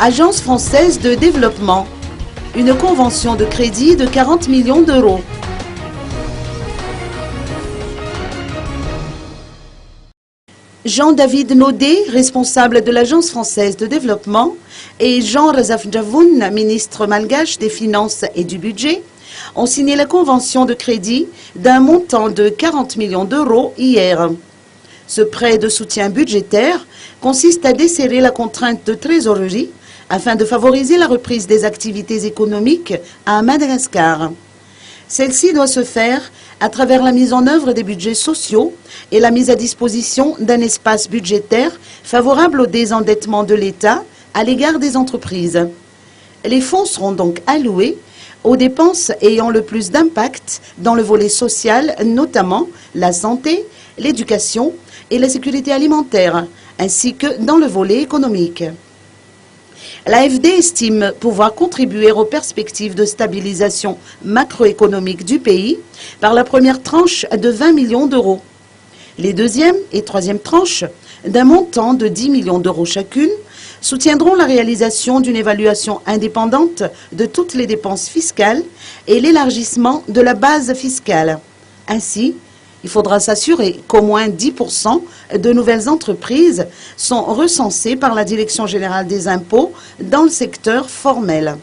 Agence française de développement. Une convention de crédit de 40 millions d'euros. Jean-David Naudet, responsable de l'Agence française de développement, et Jean Razaf Javoun, ministre malgache des Finances et du Budget, ont signé la convention de crédit d'un montant de 40 millions d'euros hier. Ce prêt de soutien budgétaire consiste à desserrer la contrainte de trésorerie afin de favoriser la reprise des activités économiques à Madagascar. Celle-ci doit se faire à travers la mise en œuvre des budgets sociaux et la mise à disposition d'un espace budgétaire favorable au désendettement de l'État à l'égard des entreprises. Les fonds seront donc alloués aux dépenses ayant le plus d'impact dans le volet social, notamment la santé, l'éducation et la sécurité alimentaire, ainsi que dans le volet économique. L'AFD estime pouvoir contribuer aux perspectives de stabilisation macroéconomique du pays par la première tranche de 20 millions d'euros. Les deuxième et troisième tranches, d'un montant de 10 millions d'euros chacune, soutiendront la réalisation d'une évaluation indépendante de toutes les dépenses fiscales et l'élargissement de la base fiscale. Ainsi, il faudra s'assurer qu'au moins 10% de nouvelles entreprises sont recensées par la Direction générale des impôts dans le secteur formel.